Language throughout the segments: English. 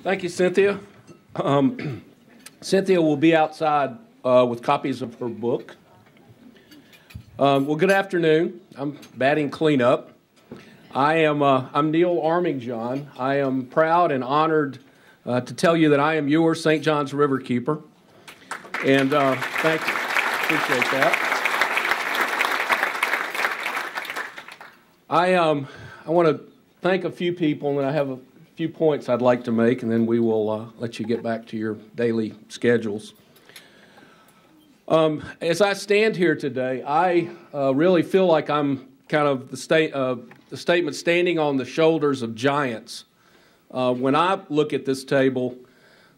Thank you, Cynthia. Cynthia will be outside with copies of her book. Well, good afternoon. I'm batting cleanup. I'm Neil Armingeon. I am proud and honored to tell you that I am your St. John's Riverkeeper. And thank you. Appreciate that. I want to thank a few people, and I have a few points I'd like to make, and then we will let you get back to your daily schedules. As I stand here today, I really feel like I'm kind of the statement standing on the shoulders of giants. When I look at this table,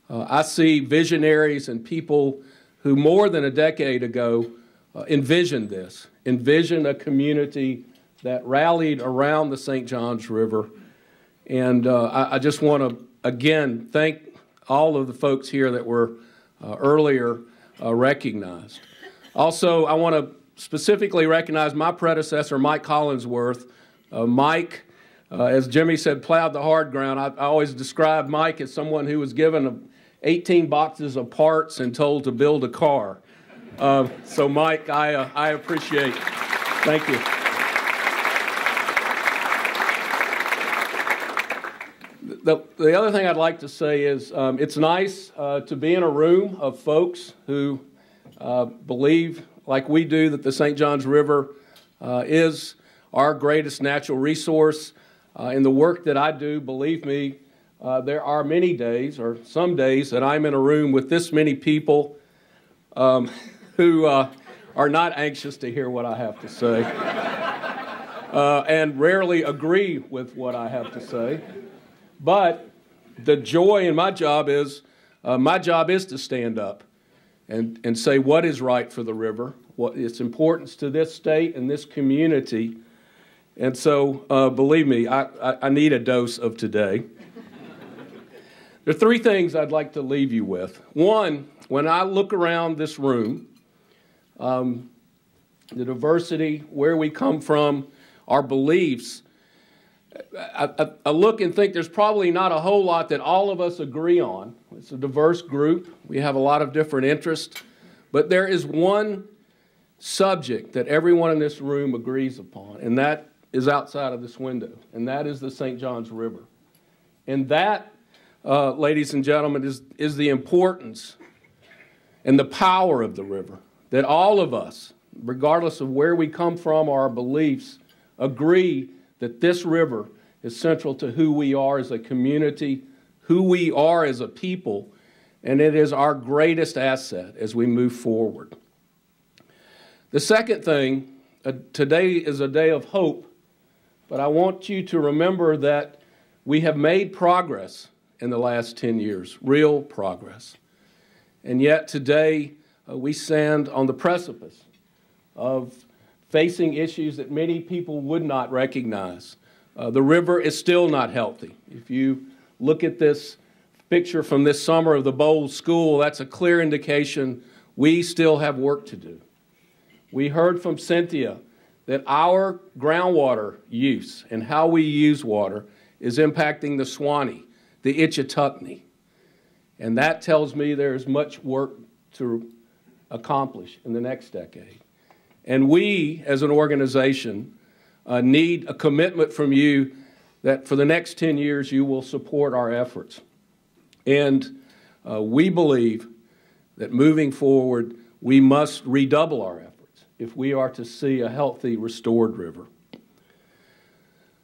I see visionaries and people who more than a decade ago envisioned a community that rallied around the St. John's River. And I just want to, again, thank all of the folks here that were earlier recognized. Also, I want to specifically recognize my predecessor, Mike Collinsworth. Mike, as Jimmy said, plowed the hard ground. I always describe Mike as someone who was given 18 boxes of parts and told to build a car. So, Mike, I appreciate. Thank you. The other thing I'd like to say is it's nice to be in a room of folks who believe, like we do, that the St. John's River is our greatest natural resource. In the work that I do, believe me, there are many days, or some days, that I'm in a room with this many people who are not anxious to hear what I have to say and rarely agree with what I have to say. But the joy in my job is to stand up and say what is right for the river, what its importance to this state and this community. And so, believe me, I need a dose of today. There are three things I'd like to leave you with. One, when I look around this room, the diversity, where we come from, our beliefs, I look and think there's probably not a whole lot that all of us agree on. It's a diverse group. We have a lot of different interests. But there is one subject that everyone in this room agrees upon, and that is outside of this window, and that is the St. John's River. And that, ladies and gentlemen, is the importance and the power of the river, that all of us, regardless of where we come from or our beliefs, agree that this river is central to who we are as a community, who we are as a people, and it is our greatest asset as we move forward. The second thing, today is a day of hope, but I want you to remember that we have made progress in the last 10 years, real progress. And yet today we stand on the precipice of facing issues that many people would not recognize. The river is still not healthy. If you look at this picture from this summer of the Bowles School, that's a clear indication we still have work to do. We heard from Cynthia that our groundwater use and how we use water is impacting the Swanee, the Itchitucknee. And that tells me there is much work to accomplish in the next decade. And we, as an organization, need a commitment from you that for the next 10 years you will support our efforts. And we believe that moving forward, we must redouble our efforts if we are to see a healthy, restored river.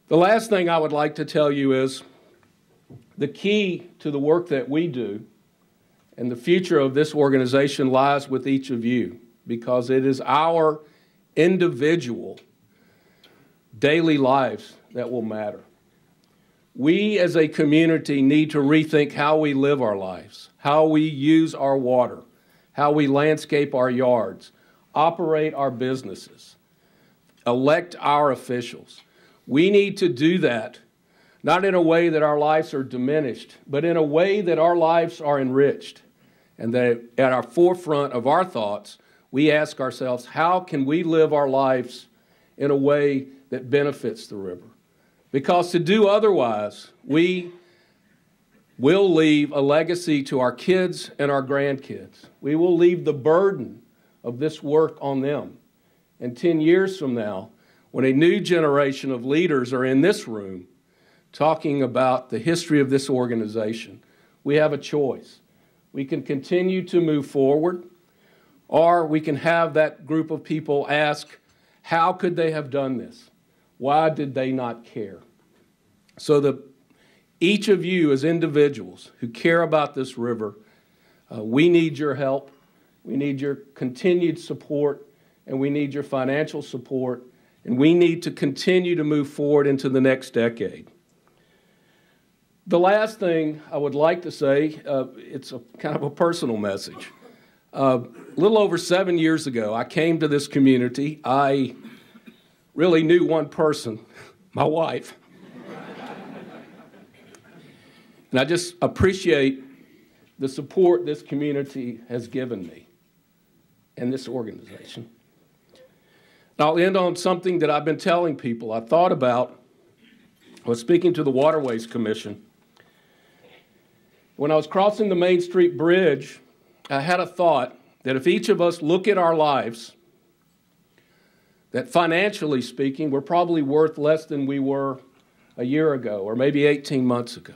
The last thing I would like to tell you is the key to the work that we do and the future of this organization lies with each of you, because it is our individual daily lives that will matter. We as a community need to rethink how we live our lives, how we use our water, how we landscape our yards, operate our businesses, elect our officials. We need to do that not in a way that our lives are diminished, but in a way that our lives are enriched, and that at our forefront of our thoughts we ask ourselves, how can we live our lives in a way that benefits the river? Because to do otherwise, we we'll leave a legacy to our kids and our grandkids. We will leave the burden of this work on them. And 10 years from now, when a new generation of leaders are in this room talking about the history of this organization, we have a choice. We can continue to move forward, or we can have that group of people ask, how could they have done this? Why did they not care? So that each of you as individuals who care about this river, we need your help, we need your continued support, and we need your financial support, and we need to continue to move forward into the next decade. The last thing I would like to say, it's a kind of a personal message. A little over 7 years ago, I came to this community. I really knew one person, my wife. And I just appreciate the support this community has given me and this organization. And I'll end on something that I've been telling people. I thought about, I was speaking to the Waterways Commission. When I was crossing the Main Street Bridge, I had a thought that if each of us look at our lives, that financially speaking, we're probably worth less than we were a year ago or maybe 18 months ago.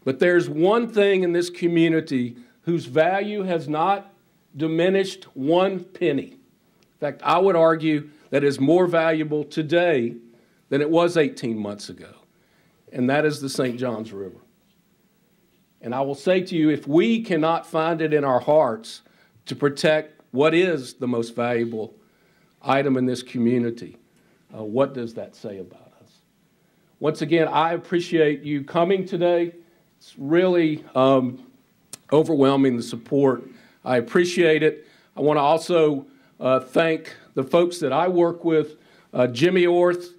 But there's one thing in this community whose value has not diminished one penny. In fact, I would argue that is more valuable today than it was 18 months ago, and that is the St. Johns River. And I will say to you, if we cannot find it in our hearts to protect what is the most valuable item in this community, what does that say about us? Once again, I appreciate you coming today. It's really overwhelming, the support. I appreciate it. I want to also thank the folks that I work with, Jimmy Orth,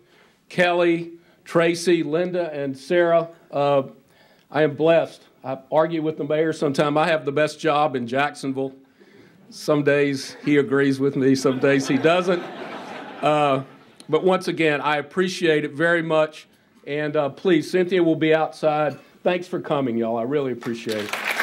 Kelly, Tracy, Linda, and Sarah. I am blessed. I argue with the mayor sometimes. I have the best job in Jacksonville. Some days he agrees with me, some days he doesn't. But once again, I appreciate it very much. And please, Cynthia will be outside. Thanks for coming, y'all. I really appreciate it.